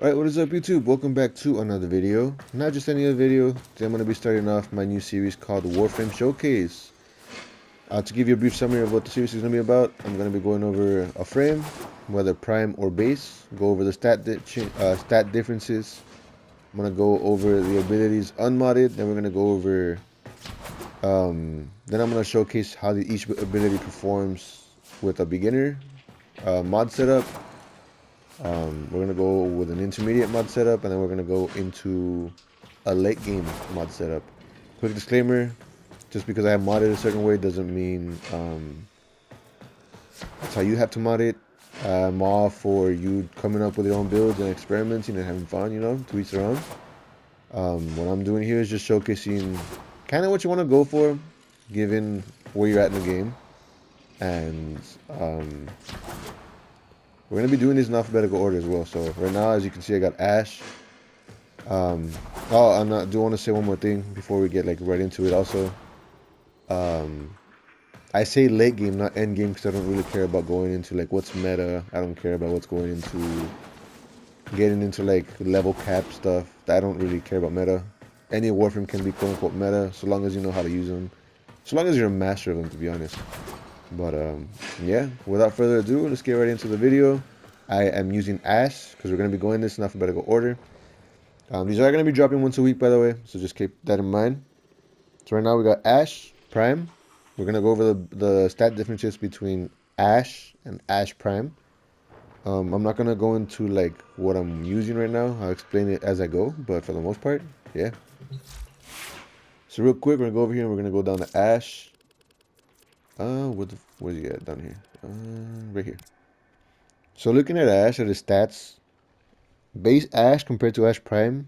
Alright, what is up YouTube? Welcome back to another video. Not just any other video. Today I'm going to be starting off my new series called Warframe Showcase. To give you a brief summary of what the series is going to be about, I'm going to be going over a frame, whether prime or base, go over the stat differences. I'm going to go over the abilities unmodded, then we're going to go over, then I'm going to showcase how each ability performs with a beginner mod setup. We're going to go with an intermediate mod setup, and then we're going to go into a late game mod setup. Quick disclaimer, just because I have modded a certain way doesn't mean that's how you have to mod it. I'm all for you coming up with your own builds and experimenting and having fun, to each their own. What I'm doing here is just showcasing kind of what you want to go for, given where you're at in the game. And we're going to be doing this in alphabetical order as well. So right now, as you can see, I got Ash. I do want to say one more thing before we get right into it also. I say late game, not end game, because I don't really care about going into what's meta. I don't care about what's going into getting into level cap stuff. I don't really care about meta. Any Warframe can be quote unquote meta, so long as you know how to use them. So long as you're a master of them, to be honest. But yeah, without further ado, let's get right into the video. I am using Ash because we're going to be going this in alphabetical order. These are going to be dropping once a week, by the way, so just keep that in mind. So right now we got Ash Prime. We're going to go over the stat differences between Ash and Ash Prime. I'm not going to go into what I'm using right now. I'll explain it as I go, but for the most part, yeah. So real quick, we're going to go over here and we're going to go down to Ash. Where's he at down here? Right here. So looking at Ash, at his stats, base Ash compared to Ash Prime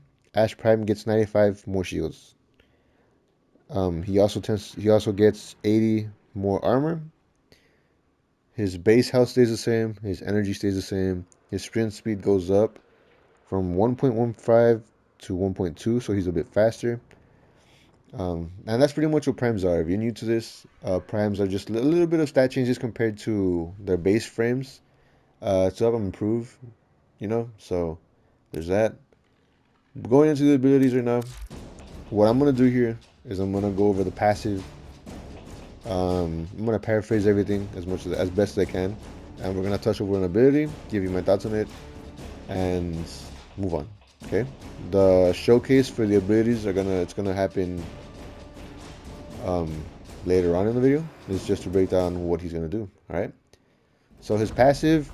gets 95 more shields. He also gets 80 more armor. His base health stays the same. His energy stays the same. His sprint speed goes up from 1.15 to 1.2, so he's a bit faster. And that's pretty much what primes are. If you're new to this, primes are just a little bit of stat changes compared to their base frames to help them improve, So there's that. Going into the abilities right now, what I'm going to do here is I'm going to go over the passive. I'm going to paraphrase everything as best as I can. And we're going to touch over an ability, give you my thoughts on it, and move on. Okay? The showcase for the abilities it's gonna happen later on in the video. It's just to break down what he's gonna do. Alright? So his passive,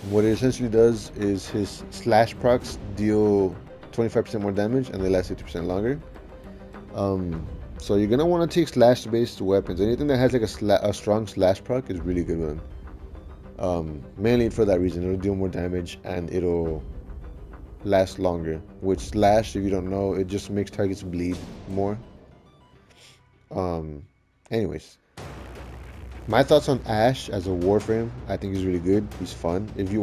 what it essentially does is his slash procs deal 25% more damage and they last 50% longer. So you're gonna want to take slash based weapons. Anything that has a strong slash proc is really good with him. Mainly for that reason, it'll deal more damage and it'll last longer. Which slash, if you don't know, it just makes targets bleed more. Anyways, my thoughts on Ash as a Warframe, I think he's really good. He's fun. If you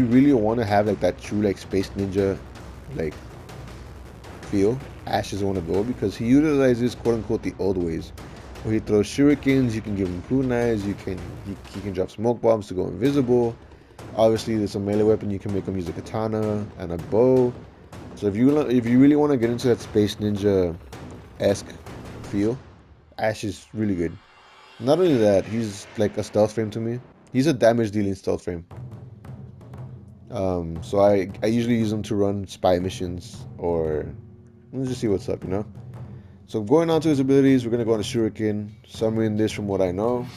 really want to have that true space ninja feel, Ash is the one to go because he utilizes quote unquote the old ways, where he throws shurikens. You can give him kunais. He can drop smoke bombs to go invisible. Obviously, there's a melee weapon. You can make him use a katana and a bow. So if you really want to get into that space ninja-esque feel, Ash is really good. Not only that, he's like a stealth frame to me. He's a damage dealing stealth frame. So I usually use him to run spy missions or let's just see what's up, So going on to his abilities, we're gonna go on a shuriken. Summarizing this from what I know.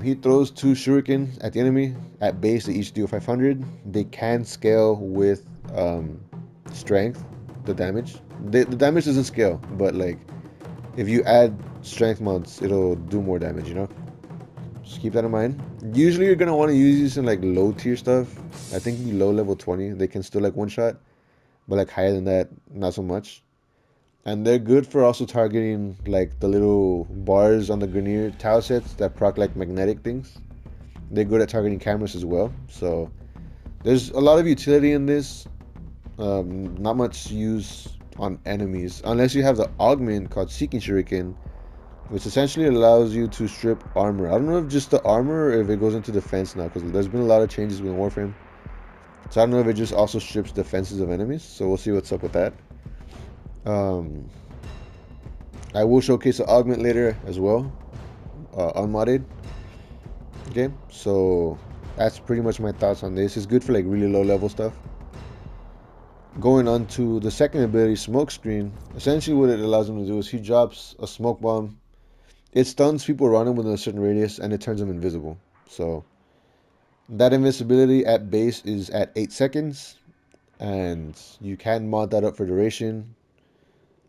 He throws 2 shuriken at the enemy. At base, they each deal 500. They can scale with strength, the damage. The damage doesn't scale, but if you add strength mods, it'll do more damage, Just keep that in mind. Usually you're going to want to use these in low tier stuff. I think low level 20, they can still one shot. But higher than that, not so much. And they're good for also targeting the little bars on the Grineer tile sets that proc magnetic things. They're good at targeting cameras as well. So there's a lot of utility in this. Not much use on enemies unless you have the augment called Seeking Shuriken, which essentially allows you to strip armor. I don't know if just the armor or if it goes into defense now, because there's been a lot of changes with Warframe. So I don't know if it just also strips defenses of enemies. So we'll see what's up with that. Um, I will showcase an augment later as well, unmodded game. So that's pretty much my thoughts on this. It's good for like really low level stuff. Going on to the second ability, Smoke Screen. Essentially, what it allows him to do is he drops a smoke bomb. It stuns people around him within a certain radius, and it turns them invisible. So that invincibility at base is at 8 seconds, and you can mod that up for duration.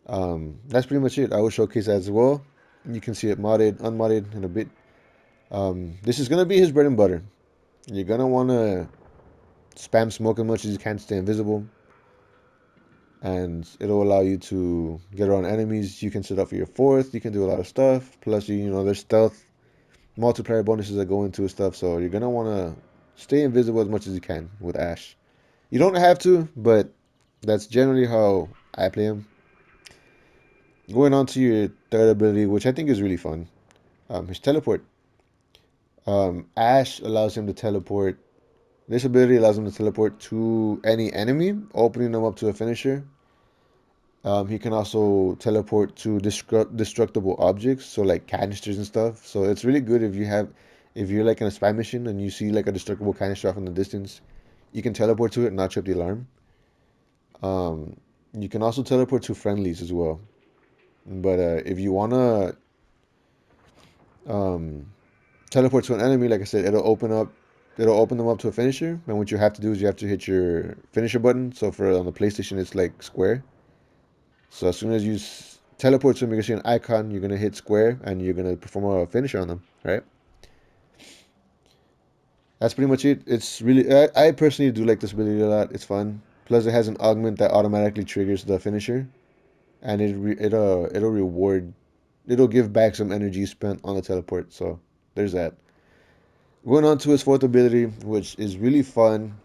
That's pretty much it. I will showcase that as well. You can see it modded, unmodded in a bit. This is gonna be his bread and butter. You're gonna wanna spam smoke as much as you can to stay invisible, and it'll allow you to get around enemies. You can set up for your fourth. You can do a lot of stuff. Plus, there's stealth multiplayer bonuses that go into stuff. So you're gonna wanna stay invisible as much as you can with Ash. You don't have to, but that's generally how I play him. Going on to your third ability, which I think is really fun, his teleport. Ash allows him to teleport. This ability allows him to teleport to any enemy, opening them up to a finisher. He can also teleport to destructible objects, so like canisters and stuff. So it's really good if you're like in a spy mission and you see like a destructible canister off in the distance, you can teleport to it and not trip the alarm. Um, you can also teleport to friendlies as well. But if you wanna um, teleport to an enemy, like I said, it'll open them up to a finisher. And what you have to do is you have to hit your finisher button. So for on the PlayStation, it's like square. So as soon as you teleport to them, you're gonna see an icon. You're gonna hit square, and you're gonna perform a finisher on them. Right? That's pretty much it. It's really I personally do like this ability a lot. It's fun. Plus, it has an augment that automatically triggers the finisher, and it'll reward. It'll give back some energy spent on the teleport. So there's that. Going on to his fourth ability, which is really fun,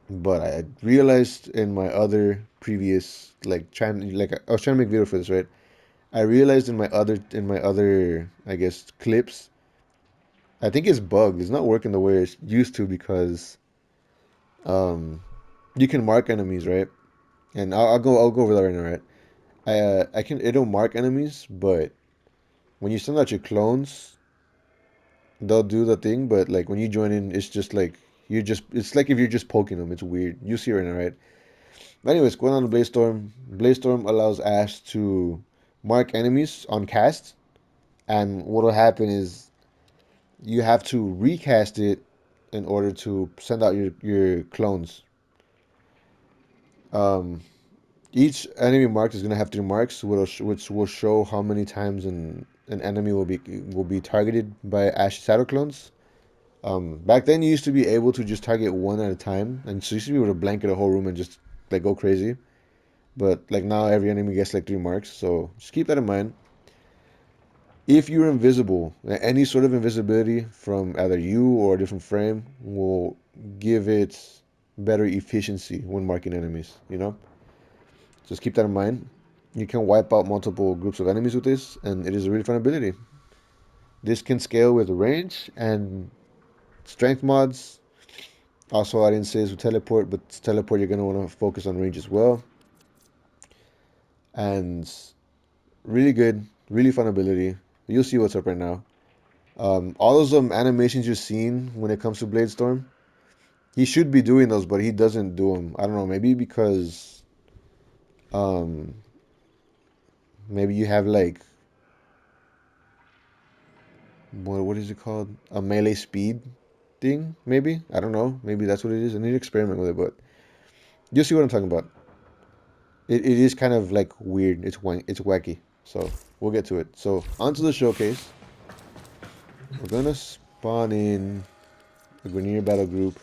but I realized in my other previous I was trying to make video for this, right? I realized in my other I guess clips, I think it's bugged. It's not working the way it's used to because um you can mark enemies, right? And I'll go over that right now, right? I can it'll mark enemies, but when you send out your clones, they'll do the thing, but like when you join in, it's just like it's like if you're just poking them. It's weird. You see right now, right? But anyways, going on to Blaze Storm. Blaze Storm allows Ash to mark enemies on cast, and what'll happen is you have to recast it in order to send out your clones. Um, each enemy marked is gonna have 3 marks, which will show how many times an enemy will be targeted by Ash shadow clones. Back then you used to be able to just target one at a time, and so you used to be able to blanket a whole room and just like go crazy. But like now every enemy gets like 3 marks, so just keep that in mind. If you're invisible, any sort of invisibility from either you or a different frame will give it better efficiency when marking enemies, Just keep that in mind. You can wipe out multiple groups of enemies with this, and it is a really fun ability. This can scale with range and strength mods. Also, I didn't say this with teleport, but teleport you're gonna want to focus on range as well. And really good, really fun ability. You'll see what's up right now. All those animations you're seeing when it comes to Blade Storm, he should be doing those, but he doesn't do them. I don't know, maybe because um, maybe you have like what is it called? A melee speed thing, maybe? I don't know. Maybe that's what it is. I need to experiment with it, but you'll see what I'm talking about. It is kind of like weird. It's wacky. So we'll get to it. So onto the showcase. We're gonna spawn in a Grenier battle group.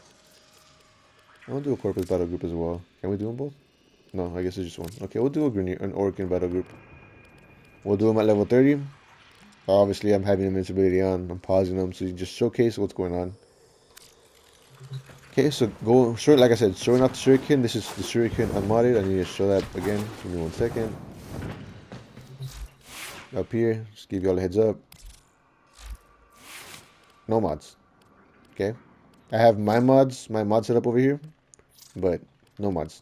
I want to do a Corpus battle group as well. Can we do them both? No, I guess it's just one. Okay, we'll do an Orkin battle group. We'll do them at level 30. Obviously, I'm having invincibility on. I'm pausing them so you just showcase what's going on. Okay, so like I said, showing off the shuriken. This is the shuriken unmodded. I need to show that again. Give me 1 second. Up here, just give you all a heads up. No mods. Okay, I have my mod set up over here. but no mods.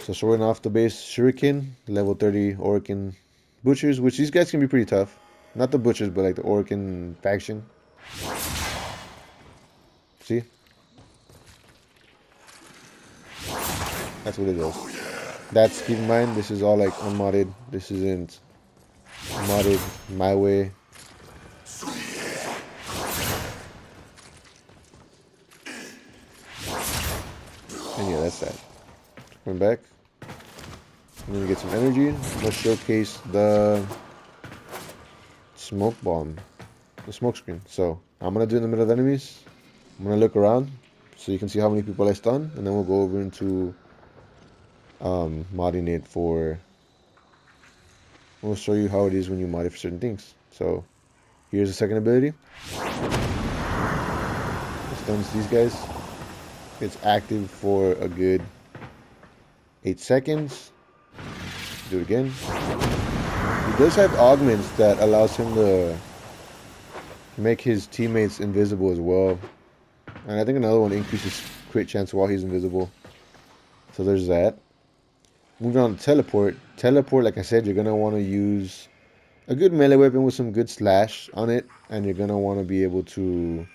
So showing off the base Shuriken, level 30 Orokin Butchers, which these guys can be pretty tough. Not the Butchers, but like the Orokin faction. See? That's what it is. That's, keep in mind, this is all like unmodded. This isn't modded my way. And yeah, that's that. Going back. I'm gonna get some energy. Let's showcase the smoke bomb. The smoke screen. So I'm gonna do it in the middle of enemies. I'm gonna look around so you can see how many people I stun, and then we'll go over into modding it for. We'll show you how it is when you mod it for certain things. So here's the second ability. It stuns these guys. It's active for a good 8 seconds. Do it again. He does have augments that allows him to make his teammates invisible as well. And I think another one increases crit chance while he's invisible. So there's that. Moving on to teleport. Teleport, like I said, you're going to want to use a good melee weapon with some good slash on it. And you're going to want to be able to,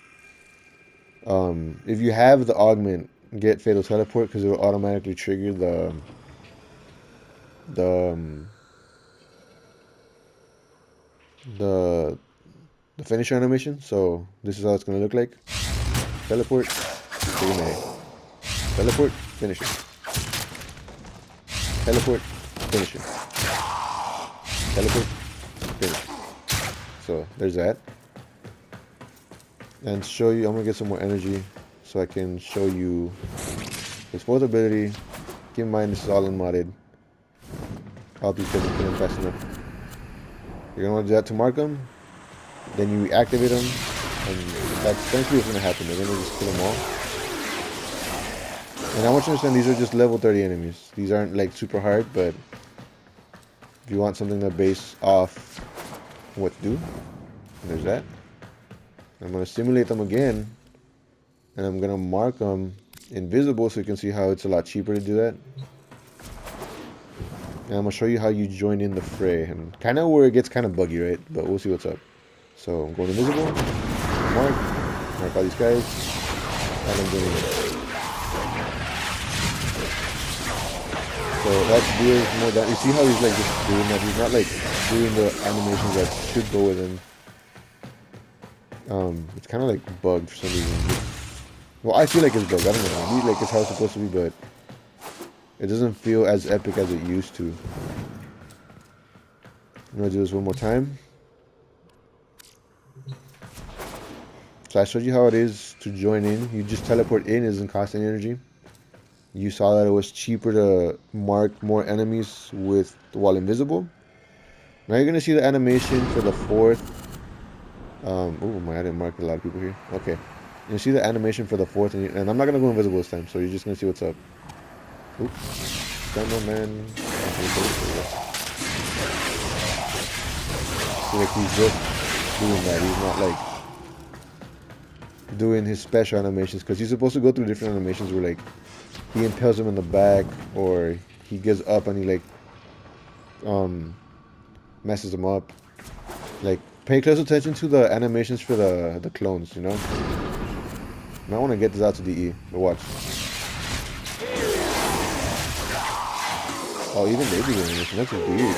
if you have the augment, get fatal teleport because it will automatically trigger the the finisher animation. So this is how it's going to look like. Teleport, trigger melee. Teleport, finisher. Teleport, finisher. Teleport, finisher. So there's that. And to show you, I'm gonna get some more energy so I can show you his fourth ability. Keep in mind this is all unmodded. All these guys are killing fast enough. You're gonna want to do that to mark them. Then you activate them, and that's essentially what's gonna happen. They're gonna just kill them all. And I want you to understand these are just level 30 enemies. These aren't like super hard, but if you want something to base off what to do, there's that. I'm going to simulate them again, and I'm going to mark them invisible so you can see how it's a lot cheaper to do that. And I'm going to show you how you join in the fray, and kind of where it gets kind of buggy, right? But we'll see what's up. So I'm going invisible, mark all these guys, and I'm doing it. So that deals more damage. You see how he's like just doing that? He's not like doing the animations that should go with him. It's kind of like bugged for some reason. Well, I feel like it's bugged. I don't know. Maybe like it's how it's supposed to be, but it doesn't feel as epic as it used to. I'm gonna do this one more time. So I showed you how it is to join in. You just teleport in. It doesn't cost any energy. You saw that it was cheaper to mark more enemies while invisible. Now you're gonna see the animation for the fourth. Oh my, I didn't mark a lot of people here. Okay. You see the animation for the fourth, and I'm not going to go invisible this time, so you're just going to see what's up. Oops. Come on, man. See, like, he's just doing that. He's not, like, doing his special animations, because he's supposed to go through different animations where, like, he impales him in the back, or he gets up and he, like, messes him up. Like, pay close attention to the animations for the clones, you know? I want to get this out to DE, but watch. Oh, even they do animation. That's weird.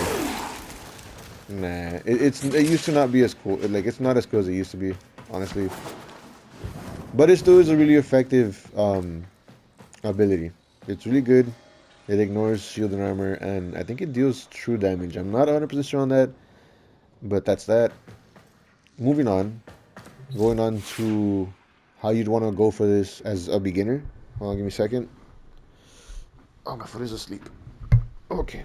Nah, it used to not be as cool. Like, it's not as cool as it used to be, honestly. But it still is a really effective ability. It's really good. It ignores shield and armor, and I think it deals true damage. I'm not 100% sure on that, but that's that. Moving on, going on to how you'd want to go for this as a beginner. Hold on, give me a second. Oh, my foot is asleep. Okay.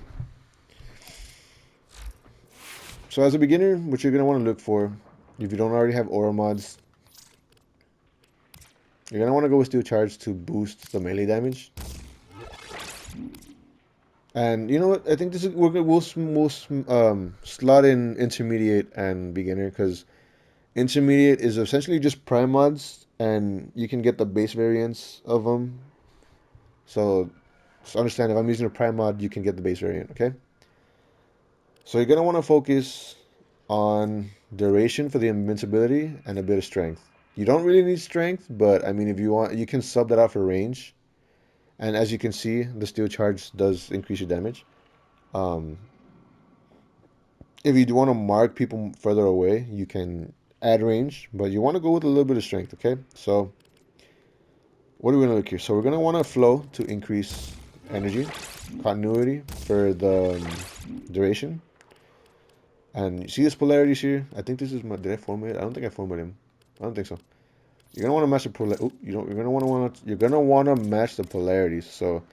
So as a beginner, what you're going to want to look for, if you don't already have aura mods, you're going to want to go with Steel Charge to boost the melee damage. And you know what? I think this is we'll slot in intermediate and beginner, because Intermediate is essentially just prime mods, and you can get the base variants of them. So, understand if I'm using a prime mod, you can get the base variant, okay? So you're gonna want to focus on duration for the invincibility and a bit of strength. You don't really need strength, but I mean, if you want, you can sub that out for range. And as you can see, the steel charge does increase your damage. Um, if you do want to mark people further away, you can add range, but you want to go with a little bit of strength, okay? So what are we gonna look here? So we're gonna want to flow to increase energy, continuity for the duration. And you see this polarities here? I think this is my. Did I format it? I don't think I formatted him. I don't think so. You're gonna want to match the you don't. You're gonna want to. You're gonna want to match the polarities. So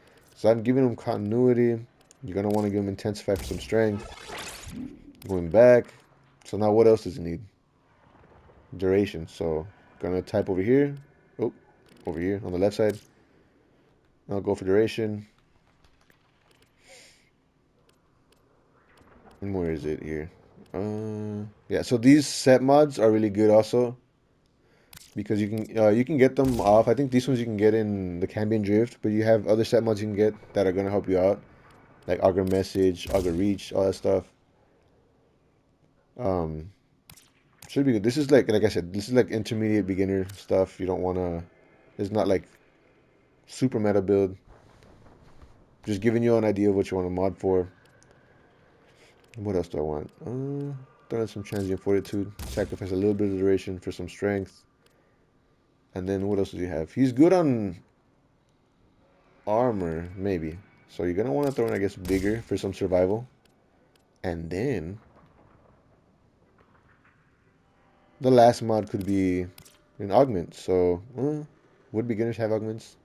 I'm giving him continuity. You're gonna want to give him intensify for some strength. Going back. So now what else does he need? Duration. So gonna type over here. Oh, over here on the left side. I'll go for duration. And where is it here? Yeah. So these set mods are really good also because you can get them off. I think these ones you can get in the Cambion Drift, but you have other set mods you can get that are gonna help you out, like Augur Message, Augur Reach, all that stuff. Um, should be good. This is like I said, this is like intermediate beginner stuff. You don't wanna. It's not like super meta build. Just giving you an idea of what you want to mod for. What else do I want? Throw in some transient fortitude. Sacrifice a little bit of duration for some strength. And then what else does he have? He's good on armor, maybe. So you're gonna want to throw in, I guess, bigger for some survival. And then the last mod could be an augment. So would beginners have augments?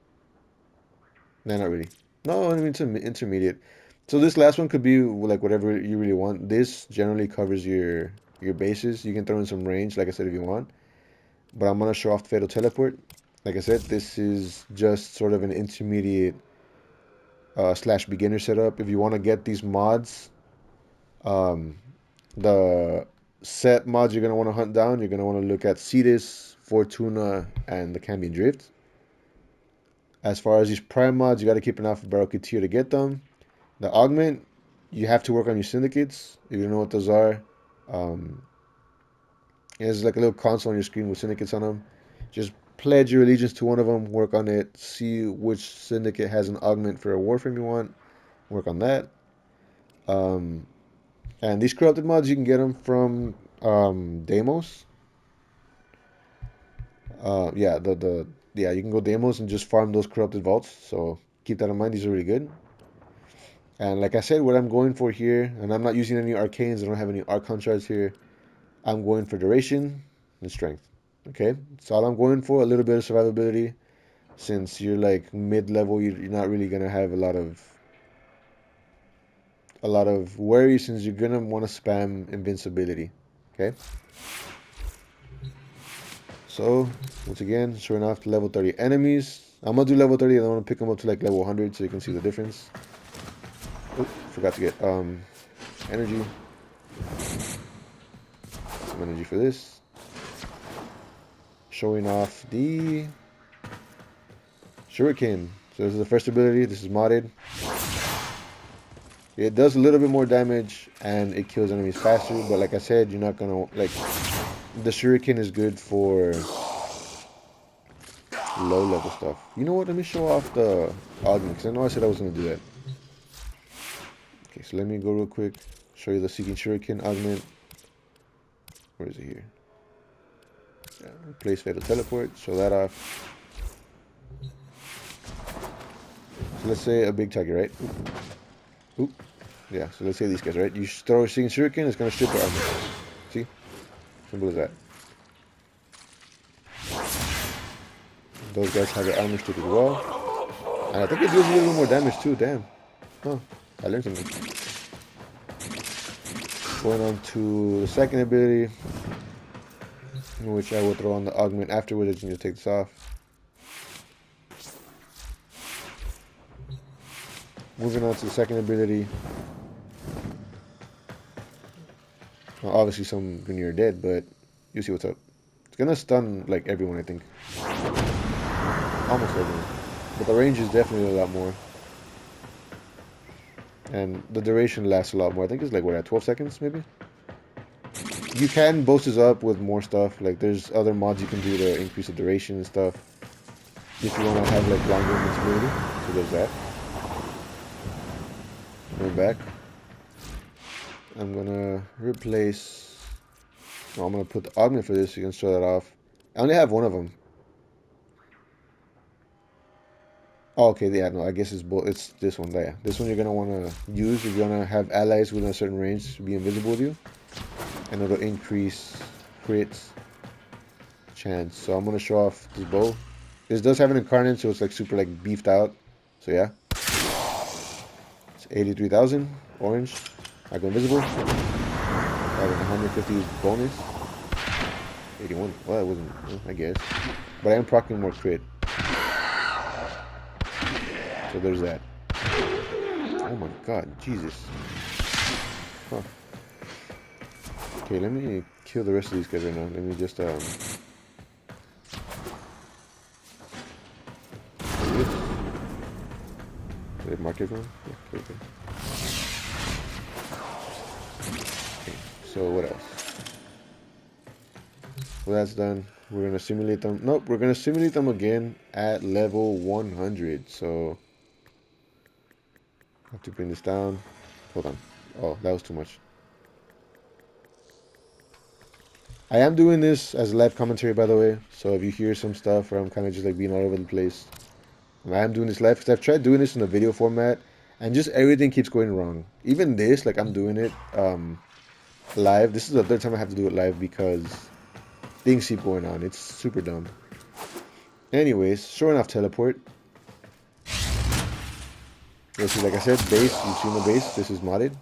Nah, not really. No, I mean it's intermediate. So this last one could be like whatever you really want. This generally covers your bases. You can throw in some range, like I said, if you want. But I'm gonna show off the Fatal Teleport. Like I said, this is just sort of an intermediate slash beginner setup. If you want to get these mods, um, the set mods you're gonna want to hunt down, you're gonna want to look at Cetus, Fortuna, and the Cambion Drift. As far as these prime mods, you got to keep an eye for Baroque tier to get them. The augment, you have to work on your syndicates. If you don't know what those are, um, there's like a little console on your screen with syndicates on them. Just pledge your allegiance to one of them, work on it, see which syndicate has an augment for a Warframe you want, work on that. Um, and these corrupted mods, you can get them from Demos. Yeah, yeah, you can go Demos and just farm those corrupted vaults. So keep that in mind. These are really good. And like I said, what I'm going for here, and I'm not using any arcanes. I don't have any archon shards here. I'm going for duration and strength. Okay, so all I'm going for a little bit of survivability. Since you're like mid-level, you're not really gonna have a lot of worry since you're gonna want to spam invincibility. Okay. So once again, showing off the level 30 enemies. I'm gonna do level 30 and I want to pick them up to like level 100 so you can see the difference. Oh, forgot to get energy. Some energy for this. Showing off the Shuriken. So this is the first ability. This is modded. It does a little bit more damage and it kills enemies faster. But like I said, you're not gonna like the Shuriken is good for low level stuff. You know what? Let me show off the augment because I know I said I was gonna do that. Okay, so let me go real quick. Show you the Seeking Shuriken augment. Where is it here? Yeah, replace Fatal Teleport. Show that off. So let's say a big target, right? Oop. Yeah, so let's say these guys, right? You throw a Seeking Shuriken, it's gonna strip their armor. See? Simple as that. Those guys have their armor stripped as well. And I think it deals a little more damage too, damn. Huh. I learned something. Going on to the second ability, which I will throw on the augment afterwards. I just need to take this off. Moving on to the second ability. Well, obviously some when you're dead, but You see what's up. It's gonna stun like everyone, I think. Almost everyone. But the range is definitely a lot more. And the duration lasts a lot more. I think it's like, what, at 12 seconds, maybe? You can boost this up with more stuff. Like, there's other mods you can do to increase the duration and stuff. If you want to have, like, longer invincibility. So there's that. Going back. I'm gonna replace... No, I'm gonna put the augment for this so you can show that off. I only have one of them. Oh, okay, yeah, no, I guess it's this one there. This one you're gonna wanna use if you wanna have allies within a certain range to be invisible with you. And it'll increase crits chance. So I'm gonna show off this bow. This does have an incarnate, so it's like super like beefed out. So yeah. It's 83,000 orange. I go invisible. I have a 150 bonus. 81. Well, it wasn't, I guess. But I am proccing more crit. So there's that. Oh my god, Jesus. Huh. Okay, let me kill the rest of these guys right now. Let me just did I mark everyone? Yeah, okay, okay. Okay, so what else? Well, that's done. We're gonna simulate them. Nope, we're gonna simulate them again at level 100. So I have to bring this down. Hold on. Oh, that was too much. I am doing this as live commentary, by the way. So if you hear some stuff where I'm kind of just like being all over the place, I am doing this live because I've tried doing this in a video format, and just everything keeps going wrong. Even this, like I'm doing it live. This is the third time I have to do it live because things keep going on. It's super dumb. Anyways, showing off teleport. You'll see, like I said, base. You've seen the base. This is modded.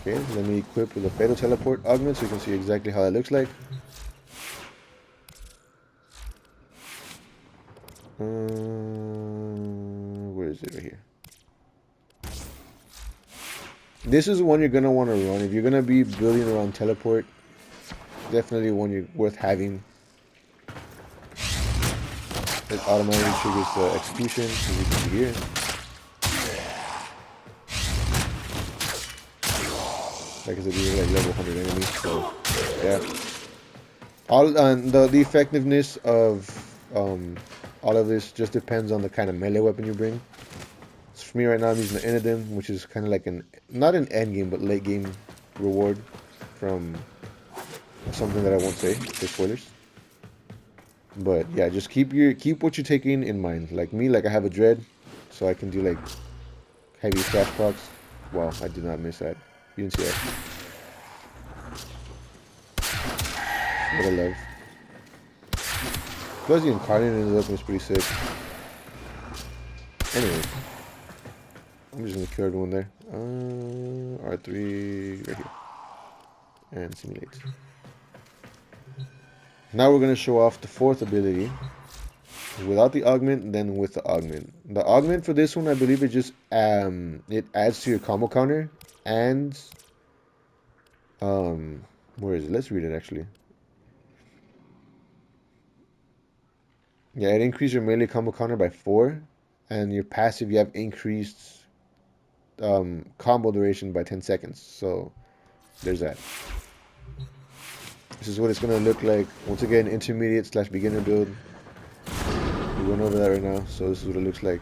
Okay, let me equip with a fatal teleport augment so you can see exactly how that looks like. Where is it? Right here. This is one you're gonna want to run if you're gonna be building around teleport. Definitely one you're worth having. It automatically triggers the execution, as you can see here. Like I said, these are like level 100 enemies, so yeah. All the effectiveness of all of this just depends on the kind of melee weapon you bring. So for me right now, I'm using the Enidem, which is kind of like not an end game, but late game reward from something that I won't say, for spoilers. But yeah, just keep what you're taking in mind. Like me, like I have a dread, so I can do like heavy crash procs. Wow, I did not miss that. You didn't see that. What I love. Plus the incarnate in the weapon is pretty sick. Anyway, I'm just gonna kill everyone there. R3 right here. And simulate. Now we're gonna show off the fourth ability. Without the augment, then with the augment. The augment for this one, I believe it just it adds to your combo counter, and where is it? Let's read it actually. Yeah, it increases your melee combo counter by 4, and your passive you have increased combo duration by 10 seconds. So there's that. This is what it's gonna look like. Once again, intermediate / beginner build. We went over that right now, so this is what it looks like.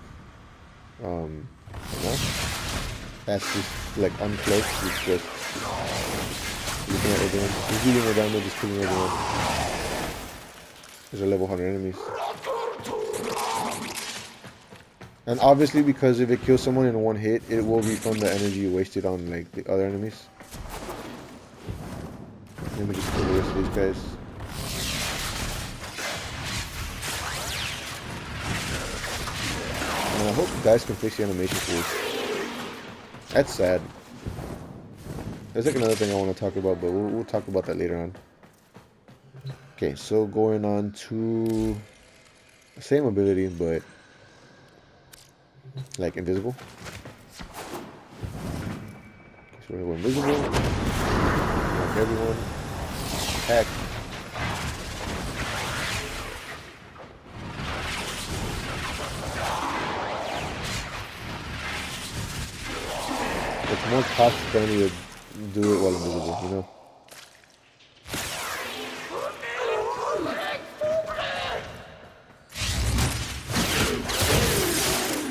Right now. That's just like uncloaked. It's just looking at everyone. Just healing around there, just killing everyone. There's a level 100 enemies. And obviously, because if it kills someone in one hit, it will refund the energy you wasted on like the other enemies. Let me just kill the rest of these guys. And I hope you guys can fix the animation tools. That's sad. There's like another thing I want to talk about, but we'll talk about that later on. Okay, so going on to the same ability, but like invisible. So we're gonna go invisible. everyone. Heck. It's more cost friendly to do it while invisible, you know?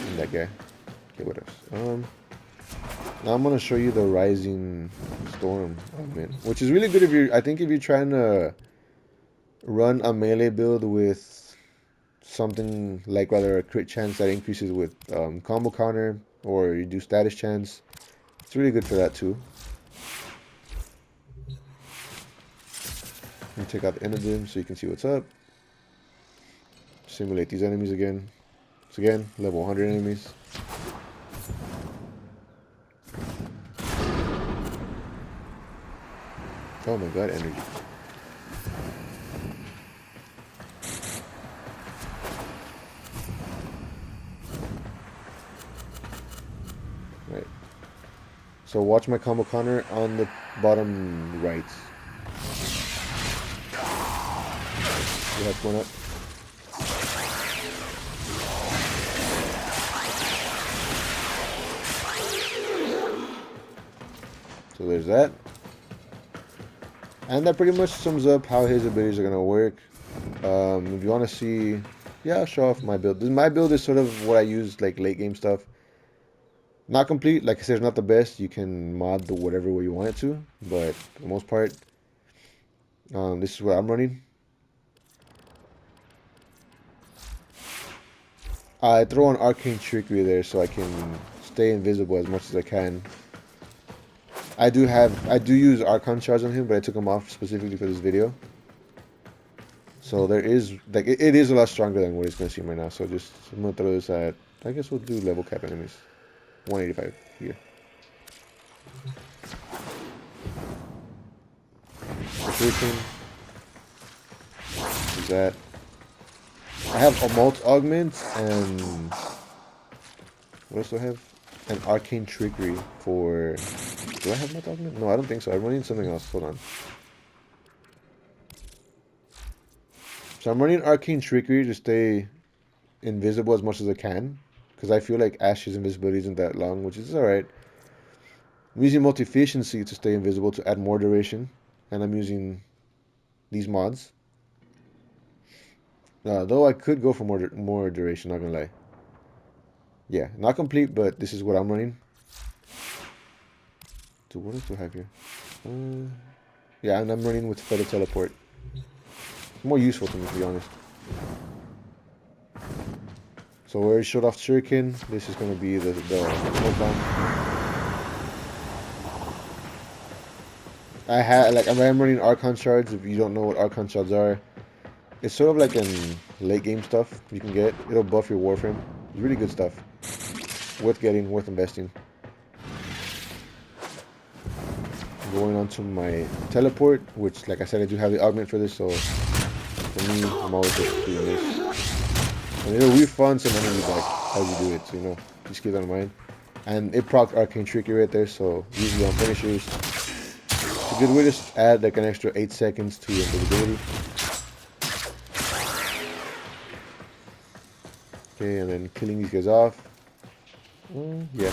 And that guy. Okay, what else? Now I'm gonna show you the Rising Storm augment, which is really good if you're. I think if you're trying to run a melee build with something like rather a crit chance that increases with combo counter, or you do status chance. It's really good for that too. You take out the end of them so you can see what's up. Simulate these enemies again. So again, level 100 enemies. Oh my god, energy. Right. So watch my combo counter on the bottom right. You have one up. So there's that. And that pretty much sums up how his abilities are going to work. If you want to see, yeah, I'll show off my build. My build is sort of what I use, like late game stuff. Not complete, like I said, it's not the best. You can mod the whatever way you want it to, but for the most part, this is what I'm running. I throw an arcane trickery there so I can stay invisible as much as I can. I do use Archon shards on him, but I took him off specifically for this video. So there is, like, it is a lot stronger than what he's going to see right now. So just, I'm going to throw this at, I guess we'll do level cap enemies. 185 here. Shuriken. Is that. I have a Malt Augment and, what else do I have? An Arcane Trickery for, do I have Malt Augment? No, I don't think so. I'm running something else. Hold on. So I'm running Arcane Trickery to stay invisible as much as I can. Because I feel like Ash's invisibility isn't that long, which is alright. I'm using Multi-Efficiency to stay invisible to add more duration. And I'm using these mods. Though I could go for more duration, not gonna lie. Yeah, not complete, but this is what I'm running. So what else do I have here? Yeah, and I'm running with Feather Teleport. It's more useful to me, to be honest. So where I showed off Shuriken, this is gonna be the smoke bomb. I'm running Archon shards. If you don't know what Archon shards are, it's sort of like in late game stuff you can get. It'll buff your Warframe. It's really good stuff. Worth getting, worth investing. Going on to my teleport, which, like I said, I do have the augment for this, so for me, I'm always just doing this. And it'll refund some enemies back as you do it, so you know, just keep that in mind. And it procs Arcane Tricky right there, so usually on finishers, it's a good way to add like an extra 8 seconds to your invisibility. Okay, and then killing these guys off. Yeah.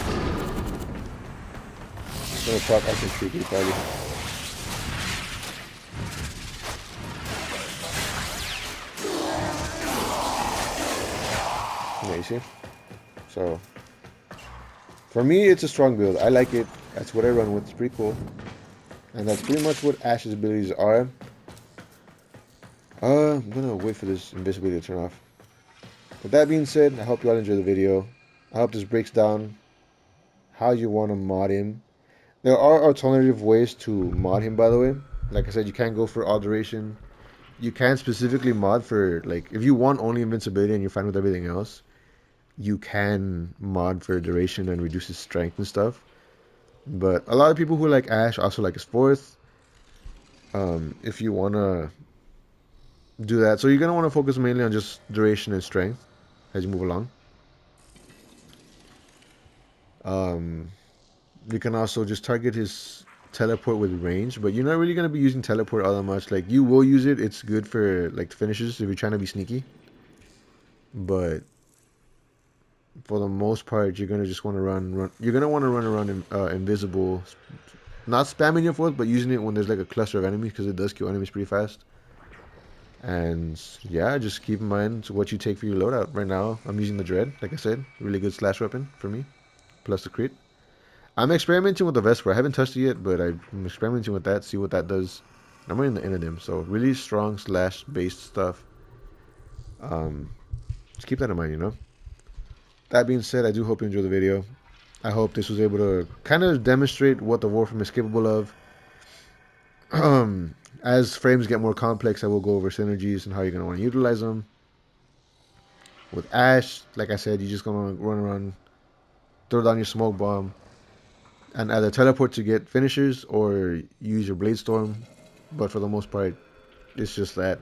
Gonna proc Arcane Tricky probably. Yeah, you see? So, for me, it's a strong build. I like it. That's what I run with. It's pretty cool. And that's pretty much what Ash's abilities are. I'm gonna wait for this invisibility to turn off. With that being said, I hope you all enjoyed the video. I hope this breaks down how you want to mod him. There are alternative ways to mod him, by the way. Like I said, you can't go for all duration. You can specifically mod for, like, if you want only invincibility and you're fine with everything else, you can mod for duration and reduce his strength and stuff. But a lot of people who like Ash also like his fourth. If you want to do that, so you're going to want to focus mainly on just duration and strength as you move along. You can also just target his teleport with range, but you're not really gonna be using teleport all that much. Like you will use it. It's good for like finishes if you're trying to be sneaky. But for the most part, you're gonna just want to run. You're gonna want to run around invisible, not spamming your foot, but using it when there's like a cluster of enemies because it does kill enemies pretty fast. And yeah, just keep in mind what you take for your loadout. Right now, I'm using the Dread, like I said, really good slash weapon for me, plus the crit. I'm experimenting with the Vesper. I haven't touched it yet, but I'm experimenting with that, see what that does. I'm running the Inodim, so really strong slash based stuff. Um, just keep that in mind, you know. That being said, I do hope you enjoyed the video. I hope this was able to kind of demonstrate what the Warframe is capable of. As frames get more complex, I will go over synergies and how you're going to want to utilize them. With Ash, like I said, you're just going to run around, throw down your smoke bomb, and either teleport to get finishers or use your Blade Storm. But for the most part, it's just that.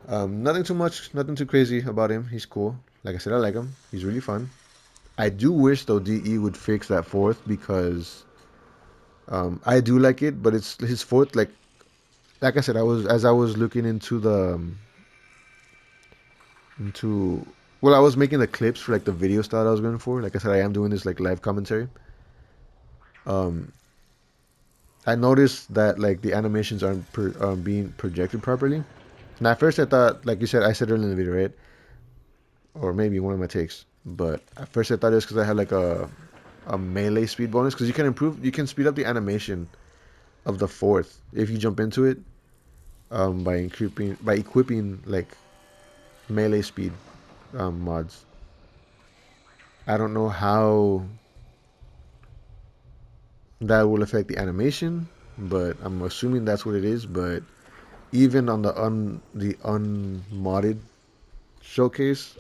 Nothing too much, nothing too crazy about him. He's cool. Like I said, I like him. He's really fun. I do wish though DE would fix that fourth because I do like it, but it's his fourth. Like I said, I was looking into the into well, I was making the clips for like the video style I was going for. Like I said, I am doing this like live commentary. Um, I noticed that like the animations aren't being projected properly. And at first I thought, like you said, I said earlier in the video, right? Or maybe one of my takes. But at first I thought it was because I had like a melee speed bonus because you can speed up the animation of the fourth if you jump into it by equipping like melee speed mods. I don't know how that will affect the animation, but I'm assuming that's what it is. But even on the unmodded showcase,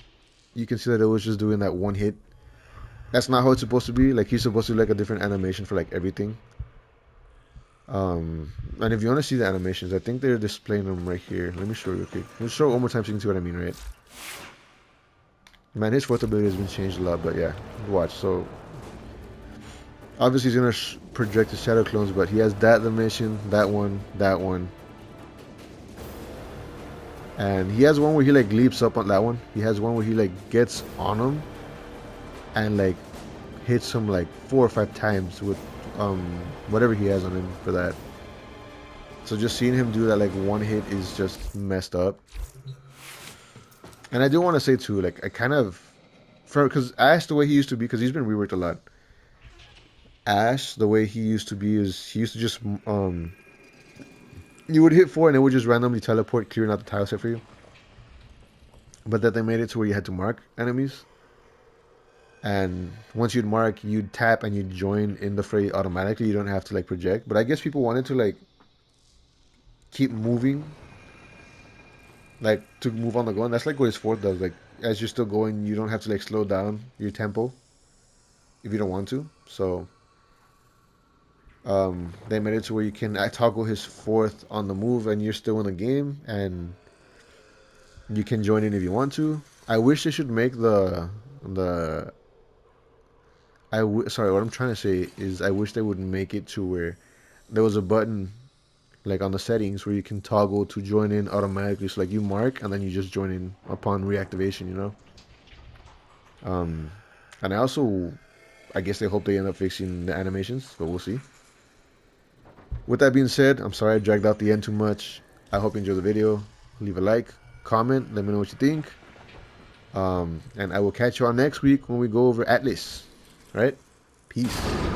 you can see that it was just doing that one hit. That's not how it's supposed to be. Like he's supposed to do like a different animation for like everything. And if you want to see the animations, I think they're displaying them right here. Let me show you real quick. Let me show it one more time so you can see what I mean, right? Man, his fourth ability has been changed a lot, but yeah, watch. So obviously he's gonna project his shadow clones, but he has that animation, that one, and he has one where he like leaps up on that one. He has one where he like gets on him and like hits him like 4 or 5 times with um whatever he has on him for that. So just seeing him do that like one hit is just messed up. And I do want to say too, like I kind of, because Ash the way he used to be, because he's been reworked a lot. Ash the way he used to be is he used to just you would hit four and it would just randomly teleport, clearing out the tile set for you. But that they made it to where you had to mark enemies, and once you'd mark, you'd tap and you'd join in the fray automatically. You don't have to like project. But I guess people wanted to like keep moving, like to move on the go, and that's like what his fourth does. Like as you're still going, you don't have to like slow down your tempo if you don't want to. So they made it to where you can toggle his fourth on the move, and you're still in the game, and you can join in if you want to. I wish they should make the sorry, what I'm trying to say is I wish they would make it to where there was a button like on the settings where you can toggle to join in automatically. So like you mark and then you just join in upon reactivation, you know. And I guess they hope they end up fixing the animations, but we'll see. With that being said, I'm sorry I dragged out the end too much. I hope you enjoyed the video. Leave a like, comment, let me know what you think. And I will catch you all next week when we go over Atlas. All right? Peace.